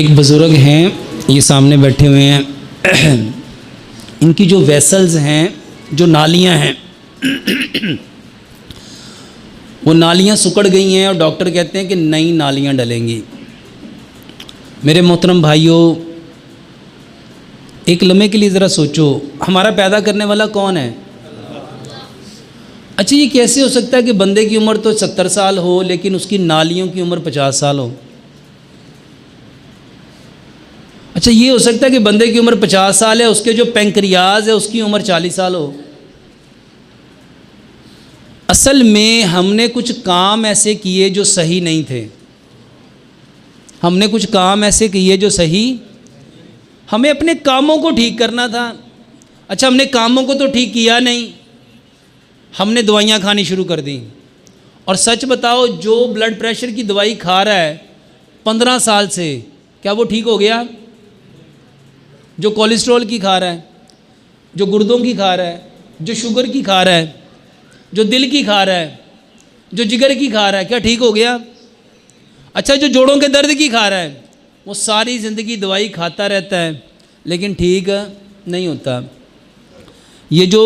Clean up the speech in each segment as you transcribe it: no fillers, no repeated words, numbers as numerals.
एक बुज़ुर्ग हैं, ये सामने बैठे हुए हैं। इनकी जो वेसल्स हैं, जो नालियां हैं, वो नालियां सिकुड़ गई हैं और डॉक्टर कहते हैं कि नई नालियां डलेंगी। मेरे मोहतरम भाइयों, एक लम्हे के लिए ज़रा सोचो, हमारा पैदा करने वाला कौन है? अच्छा, ये कैसे हो सकता है कि बंदे की उम्र तो 70 साल हो लेकिन उसकी नालियों की उम्र 50 साल हो? अच्छा, ये हो सकता है कि बंदे की उम्र 50 साल है, उसके जो पेंक्रियाज है उसकी उम्र 40 साल हो? असल में हमने कुछ काम ऐसे किए जो सही नहीं थे। हमने कुछ काम ऐसे किए जो सही, हमें अपने कामों को ठीक करना था। अच्छा, हमने कामों को तो ठीक किया नहीं, हमने दवाइयाँ खानी शुरू कर दी। और सच बताओ, जो ब्लड प्रेशर की दवाई खा रहा है 15 साल से, क्या वो ठीक हो गया? जो कोलेस्ट्रॉल की खा रहा है, जो गुर्दों की खा रहा है, जो शुगर की खा रहा है, जो दिल की खा रहा है, जो जिगर की खा रहा है, क्या ठीक हो गया? अच्छा, जो जोड़ों के दर्द की खा रहा है, वो सारी ज़िंदगी दवाई खाता रहता है लेकिन ठीक नहीं होता। ये जो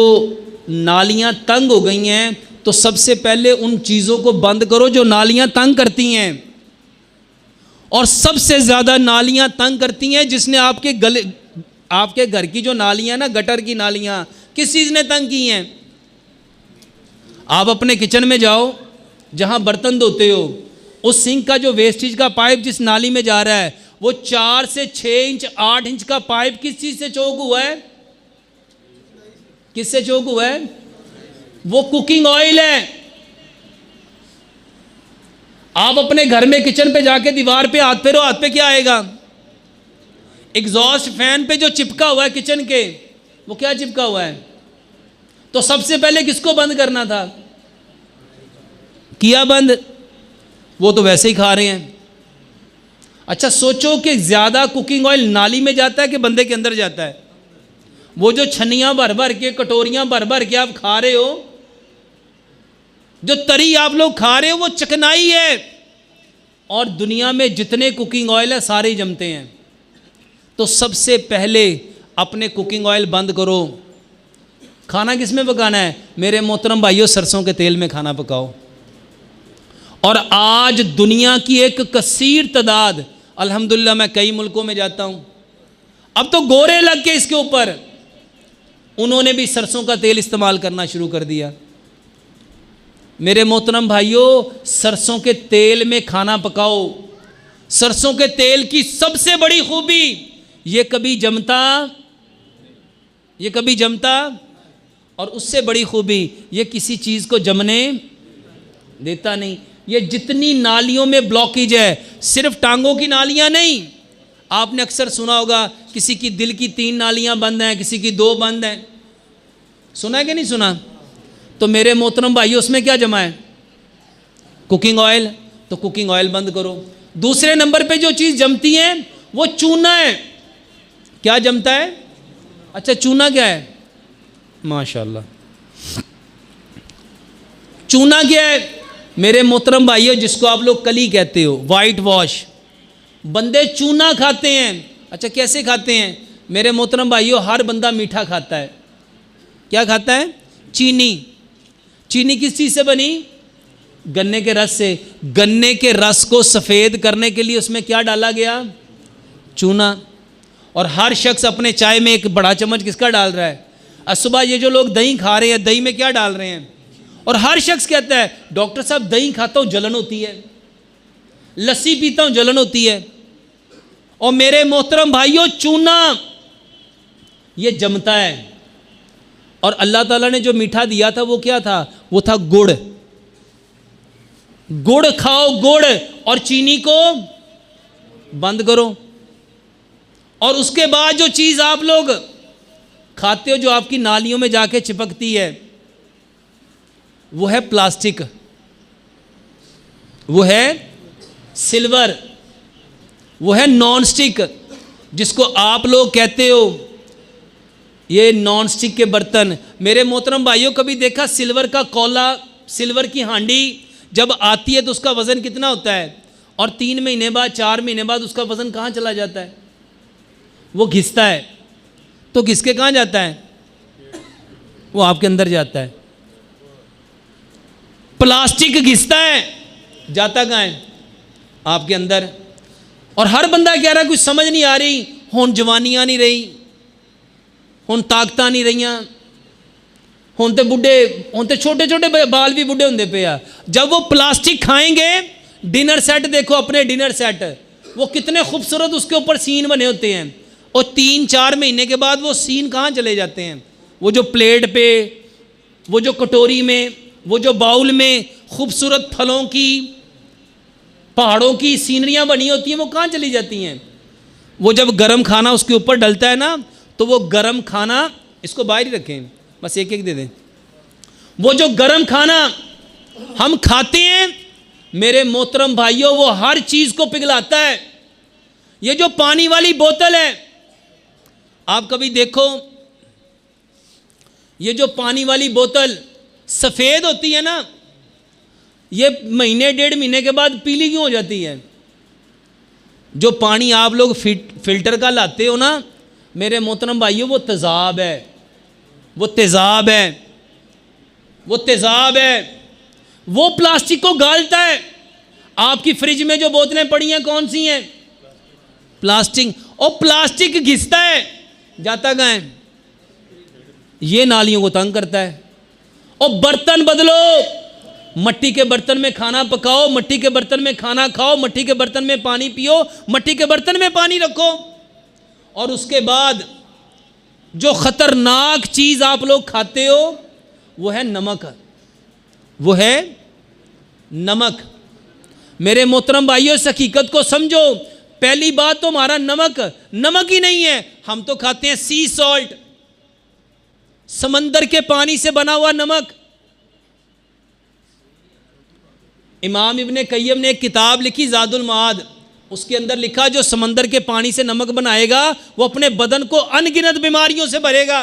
नालियाँ तंग हो गई हैं, तो सबसे पहले उन चीज़ों को बंद करो जो नालियाँ तंग करती हैं। और सबसे ज़्यादा नालियाँ तंग करती हैं जिसने आपके घर की जो नालियाँ ना, गटर की नालियाँ, किस चीज़ ने तंग की हैं? आप अपने किचन में जाओ, जहाँ बर्तन धोते हो, उस सिंक का जो वेस्टेज का पाइप जिस नाली में जा रहा है, वो 4 से 6 इंच 8 इंच का पाइप किस चीज़ से चौक हुआ है? किससे चौक हुआ है? वो कुकिंग ऑयल है। आप अपने घर में किचन पे जाके दीवार पे हाथ फेरो, हाथ पे क्या आएगा? एग्जॉस्ट फैन पे जो चिपका हुआ है किचन के, वो क्या चिपका हुआ है? तो सबसे पहले किसको बंद करना था? किया बंद? वो तो वैसे ही खा रहे हैं। अच्छा, सोचो कि ज़्यादा कुकिंग ऑयल नाली में जाता है कि बंदे के अंदर जाता है? वो जो छन्नियाँ भर भर के, कटोरियाँ भर भर के आप खा रहे हो, जो तरी आप लोग खा रहे हो, वो चिकनाई है। और दुनिया में जितने कुकिंग ऑयल है सारे ही जमते हैं। तो सबसे पहले अपने कुकिंग ऑयल बंद करो। खाना किस में पकाना है? मेरे मोहतरम भाइयों, सरसों के तेल में खाना पकाओ। और आज दुनिया की एक कसीर तादाद, अल्हम्दुलिल्लाह मैं कई मुल्कों में जाता हूँ, अब तो गोरे लग के इसके ऊपर उन्होंने भी सरसों का तेल इस्तेमाल करना शुरू कर दिया। मेरे मोहतरम भाइयों, सरसों के तेल में खाना पकाओ। सरसों के तेल की सबसे बड़ी खूबी, ये कभी जमता, और उससे बड़ी खूबी, ये किसी चीज़ को जमने देता नहीं। ये जितनी नालियों में ब्लॉकेज है, सिर्फ टांगों की नालियां नहीं, आपने अक्सर सुना होगा किसी की दिल की 3 नालियां बंद हैं, किसी की 2 बंद हैं। सुना है कि नहीं सुना? तो मेरे मोहतरम भाइयों, उसमें क्या जमा है? Cooking oil. तो कुकिंग ऑयल बंद करो। दूसरे नंबर पे जो चीज़ जमती है वो चूना है। क्या जमता है? अच्छा, चूना क्या है? माशाल्लाह, चूना क्या है? मेरे मोहतरम भाइयों, जिसको आप लोग कली कहते हो, वाइट वॉश, बंदे चूना खाते हैं। अच्छा, कैसे खाते हैं? मेरे मोहतरम भाइयों, हर बंदा मीठा खाता है। क्या खाता है? चीनी। चीनी किस चीज़ से बनी? गन्ने के रस से। गन्ने के रस को सफ़ेद करने के लिए उसमें क्या डाला गया? चूना। और हर शख्स अपने चाय में एक बड़ा चम्मच किसका डाल रहा है? सुबह ये जो लोग दही खा रहे हैं, दही में क्या डाल रहे हैं? और हर शख्स कहता है, डॉक्टर साहब दही खाता हूँ जलन होती है, लस्सी पीता हूँ जलन होती है। और मेरे मोहतरम भाइयों, चूना ये जमता है। और अल्लाह ताला ने जो मीठा दिया था वो क्या था? वो था गुड़। गुड़ खाओ, गुड़, और चीनी को बंद करो। और उसके बाद जो चीज़ आप लोग खाते हो, जो आपकी नालियों में जाके चिपकती है, वो है प्लास्टिक, वो है सिल्वर, वो है नॉन स्टिक, जिसको आप लोग कहते हो ये नॉन स्टिक के बर्तन। मेरे मोहतरम भाइयों, कभी देखा सिल्वर का कौला, सिल्वर की हांडी जब आती है तो उसका वज़न कितना होता है? और 3 महीने बाद 4 महीने बाद उसका वज़न कहाँ चला जाता है? वो घिसता है। तो घिस के कहाँ जाता है? वो आपके अंदर जाता है। प्लास्टिक घिसता है, जाता कहाँ है? आपके अंदर। और हर बंदा कह रहा है कुछ समझ नहीं आ रही, हुण जवानियां नहीं रही, हुण ताकतां नहीं रहियां, हुण तो बुढ़े, हुण तो छोटे छोटे बाल भी बुढ़े होंदे पे आ। जब वो प्लास्टिक खाएंगे, डिनर सेट देखो अपने डिनर सेट, वो कितने खूबसूरत उसके ऊपर सीन बने होते हैं, और 3-4 महीने के बाद वो सीन कहाँ चले जाते हैं? वो जो प्लेट पे, वो जो कटोरी में, वो जो बाउल में खूबसूरत फलों की, पहाड़ों की सीनरियाँ बनी होती हैं, वो कहाँ चली जाती हैं? वो जब गरम खाना उसके ऊपर डलता है ना, तो वो गरम खाना, इसको बाहर ही रखें, बस एक एक दे दें। वो जो गरम खाना हम खाते हैं मेरे मोहतरम भाइयों, वो हर चीज़ को पिघलाता है। ये जो पानी वाली बोतल है, आप कभी देखो, ये जो पानी वाली बोतल सफ़ेद होती है ना, ये महीने 1.5 महीने के बाद पीली क्यों हो जाती है? जो पानी आप लोग फिल्टर का लाते हो ना मेरे मोहतरम भाइयों, वो तेज़ाब है, वो तेज़ाब है, वो तेज़ाब है। वो प्लास्टिक को गालता है। आपकी फ्रिज में जो बोतलें पड़ी हैं कौन सी हैं? प्लास्टिक। और प्लास्टिक घिसता है, जाता कहाँ है? ये नालियों को तंग करता है। और बर्तन बदलो, मट्टी के बर्तन में खाना पकाओ, मट्टी के बर्तन में खाना खाओ, मट्टी के बर्तन में पानी पियो, मट्टी के बर्तन में पानी रखो। और उसके बाद जो खतरनाक चीज़ आप लोग खाते हो वो है नमक, वो है नमक। मेरे मोहतरम भाइयों, इस हकीकत को समझो। पहली बात तो हमारा नमक ही नहीं है, हम तो खाते हैं सी सॉल्ट, समंदर के पानी से बना हुआ नमक। इमाम इब्ने कय्यम ने एक किताब लिखी ज़ादुल माद, उसके अंदर लिखा जो समंदर के पानी से नमक बनाएगा वो अपने बदन को अनगिनत बीमारियों से भरेगा।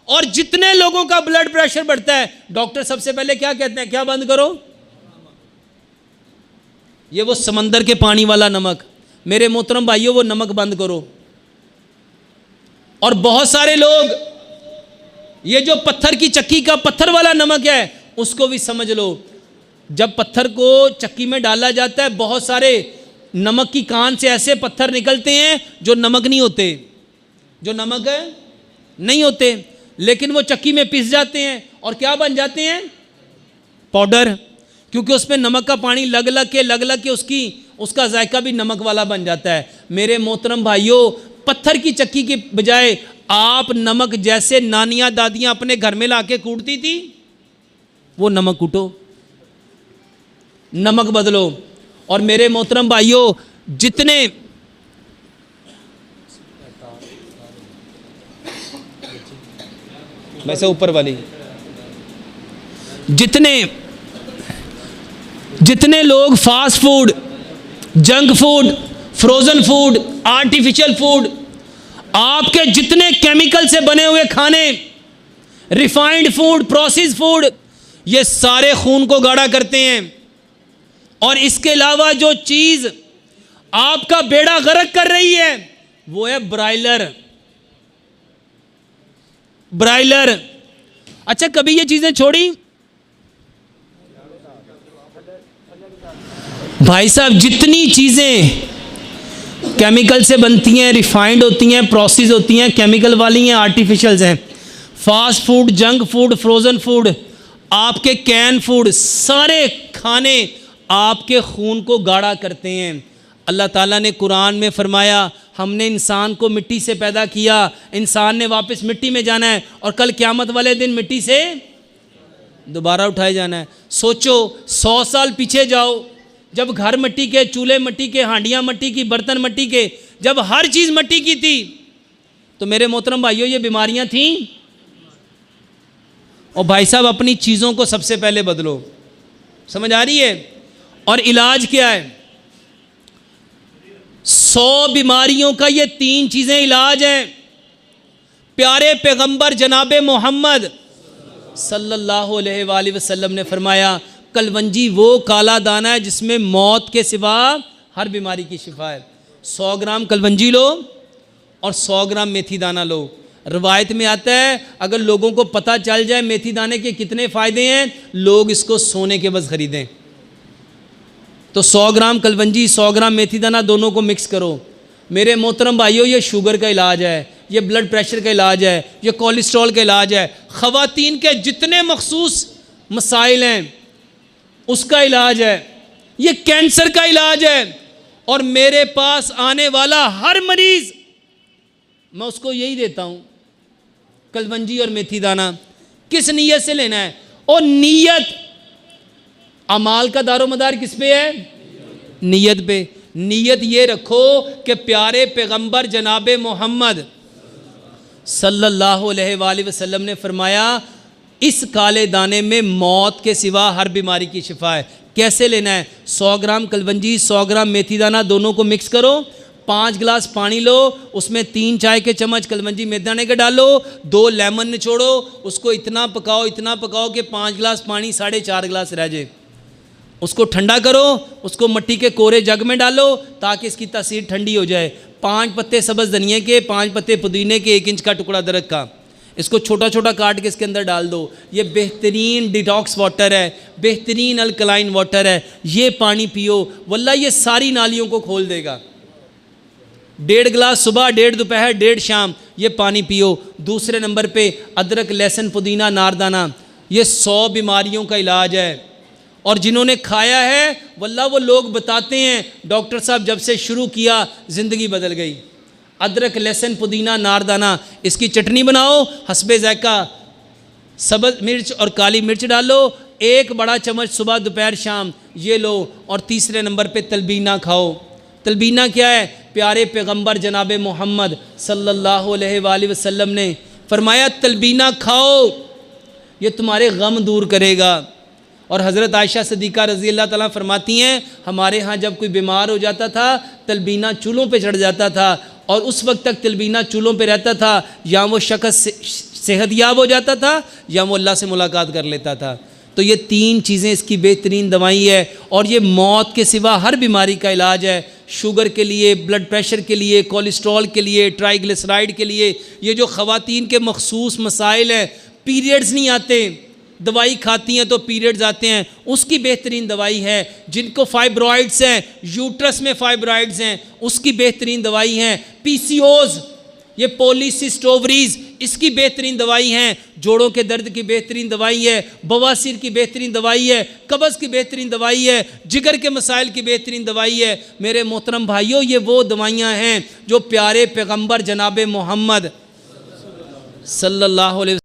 और जितने लोगों का ब्लड प्रेशर बढ़ता है, डॉक्टर सबसे पहले क्या कहते हैं? क्या बंद करो? ये वो समंदर के पानी वाला नमक। मेरे मोहतरम भाइयों, वो नमक बंद करो। और बहुत सारे लोग ये जो पत्थर की चक्की का पत्थर वाला नमक है उसको भी समझ लो। जब पत्थर को चक्की में डाला जाता है, बहुत सारे नमक की कान से ऐसे पत्थर निकलते हैं जो नमक नहीं होते, जो नमक नहीं होते, लेकिन वो चक्की में पिस जाते हैं और क्या बन जाते हैं? पाउडर। क्योंकि उसमें नमक का पानी लग लग के उसका जायका भी नमक वाला बन जाता है। मेरे मोहतरम भाइयों, पत्थर की चक्की के बजाय आप नमक जैसे नानियाँ दादियाँ अपने घर में लाके कूटती थी, वो नमक कूटो, नमक बदलो। और मेरे मोहतरम भाइयों, जितने वैसे ऊपर वाली जितने लोग fast food, junk food, frozen food, artificial food, आपके जितने केमिकल से बने हुए खाने, रिफाइंड फूड, प्रोसेस्ड फूड, ये सारे खून को गाढ़ा करते हैं। और इसके अलावा जो चीज़ आपका बेड़ा गर्क कर रही है वो है ब्रायलर। अच्छा, कभी ये चीज़ें छोड़ी? भाई साहब, जितनी चीज़ें केमिकल से बनती हैं, रिफाइंड होती हैं, प्रोसेस होती हैं, केमिकल वाली हैं, आर्टिफिशियल्स हैं, fast food, junk food, frozen food, आपके कैन फूड, सारे खाने आपके खून को गाढ़ा करते हैं। अल्लाह ताला ने कुरान में फरमाया, हमने इंसान को मिट्टी से पैदा किया, इंसान ने वापस मिट्टी में जाना है और कल क़यामत वाले दिन मिट्टी से दोबारा उठाए जाना है। सोचो, 100 साल पीछे जाओ, जब घर मिट्टी के, चूल्हे मिट्टी के, हांडियाँ मिट्टी की, बर्तन मिट्टी के, जब हर चीज़ मिट्टी की थी, तो मेरे मोहतरम भाइयों ये बीमारियाँ थीं। और भाई साहब, अपनी चीज़ों को सबसे पहले बदलो। समझ आ रही है? और इलाज क्या है? 100 बीमारियों का ये 3 चीज़ें इलाज हैं। प्यारे पैगंबर जनाब मोहम्मद सल्लल्लाहु अलैहि वसल्लम ने फरमाया, कलवंजी वो काला दाना है जिसमें मौत के सिवा हर बीमारी की शिफा है। 100 ग्राम कलवंजी लो और 100 ग्राम मेथी दाना लो। रवायत में आता है अगर लोगों को पता चल जाए मेथी दाने के कितने फ़ायदे हैं, लोग इसको सोने के बस ख़रीदें। तो 100 ग्राम कलवंजी 100 ग्राम मेथी दाना दोनों को मिक्स करो। मेरे मोहतरम भाइयों, ये शुगर का इलाज है, ये ब्लड प्रेशर का इलाज है, ये कोलेस्ट्रॉल का इलाज है, ख़वातीन के जितने मखसूस मसाइल हैं उसका इलाज है, ये कैंसर का इलाज है। और मेरे पास आने वाला हर मरीज़ मैं उसको यही देता हूँ, कलवंजी और मेथी दाना। किस नीयत से लेना है? और नीयत, अमाल का दारोमदार किस पे है? नीयत पे। नीयत ये रखो कि प्यारे पैगंबर जनाबे मोहम्मद सल्लल्लाहु अलैहि वसल्लम ने फरमाया इस काले दाने में मौत के सिवा हर बीमारी की शिफा है। कैसे लेना है? 100 ग्राम कलवंजी 100 ग्राम मेथी दाना दोनों को मिक्स करो, 5 गिलास पानी लो, उसमें 3 चाय के चम्मच कलवंजी मेथी दाने के डालो, 2 लेमन निचोड़ो, उसको इतना पकाओ कि 5 गिलास पानी 4.5 गिलास रह जाए। उसको ठंडा करो, उसको मिट्टी के कोरे जग में डालो ताकि इसकी तासीर ठंडी हो जाए। 5 पत्ते सब्ज़ धनिए के, 5 पत्ते पुदीने के, 1 इंच का टुकड़ा अदरक का, इसको छोटा छोटा काट के इसके अंदर डाल दो। ये बेहतरीन डिटॉक्स वाटर है, बेहतरीन अल्कलाइन वाटर है। ये पानी पियो, वल्लाह ये सारी नालियों को खोल देगा। 1.5 गिलास सुबह, 1.5 दोपहर, 1.5 शाम ये पानी पियो। दूसरे नंबर पे अदरक, लहसुन, पुदीना, नारदाना, ये 100 बीमारियों का इलाज है। और जिन्होंने खाया है वल्लाह वो लोग बताते हैं डॉक्टर साहब जब से शुरू किया ज़िंदगी बदल गई। अदरक, लहसुन, पुदीना, नारदाना, इसकी चटनी बनाओ, हस्बे ज़ायका सब्ज़ मिर्च और काली मिर्च डालो, 1 बड़ा चम्मच सुबह, दोपहर, शाम ये लो। और तीसरे नंबर पे तलबीना खाओ। तलबीना क्या है? प्यारे पैगंबर जनाबे मोहम्मद सल्लल्लाहु अलैहि वसल्लम ने फरमाया तलबीना खाओ, ये तुम्हारे गम दूर करेगा। और हज़रत आयशा सिद्दीक़ा रज़ी अल्लाह ताला फरमाती हैं हमारे यहाँ जब कोई बीमार हो जाता था तलबीना चूल्हों पे चढ़ जाता था, और उस वक्त तक तलबीना चूल्हों पे रहता था, या वो शख़्स सेहतयाब हो जाता था या वो अल्लाह से मुलाकात कर लेता था। तो ये 3 चीज़ें इसकी बेहतरीन दवाई है, और ये मौत के सिवा हर बीमारी का इलाज है। शुगर के लिए, ब्लड प्रेशर के लिए, कोलेस्ट्रॉल के लिए, ट्राइग्लिसराइड के लिए, ये जो ख़वातीन के मखसूस मसाइल हैं, पीरियड्स नहीं आते, दवाई खाती हैं तो पीरियड्स आते हैं, उसकी बेहतरीन दवाई है। जिनको फाइब्रॉइड्स हैं, यूट्रस में फाइब्रॉइड्स हैं, उसकी बेहतरीन दवाई है। पीसीओज, ये पॉलीसिस्ट ओवरीज, इसकी बेहतरीन दवाई है। जोड़ों के दर्द की बेहतरीन दवाई है, बवासीर की बेहतरीन दवाई है, कब्ज़ की बेहतरीन दवाई है, जिगर के मसाइल की बेहतरीन दवाई है। मेरे मोहतरम भाइयों, ये वो दवाइयाँ हैं जो प्यारे पैगंबर जनाब मोहम्मद सल्लल्लाहु अलैहि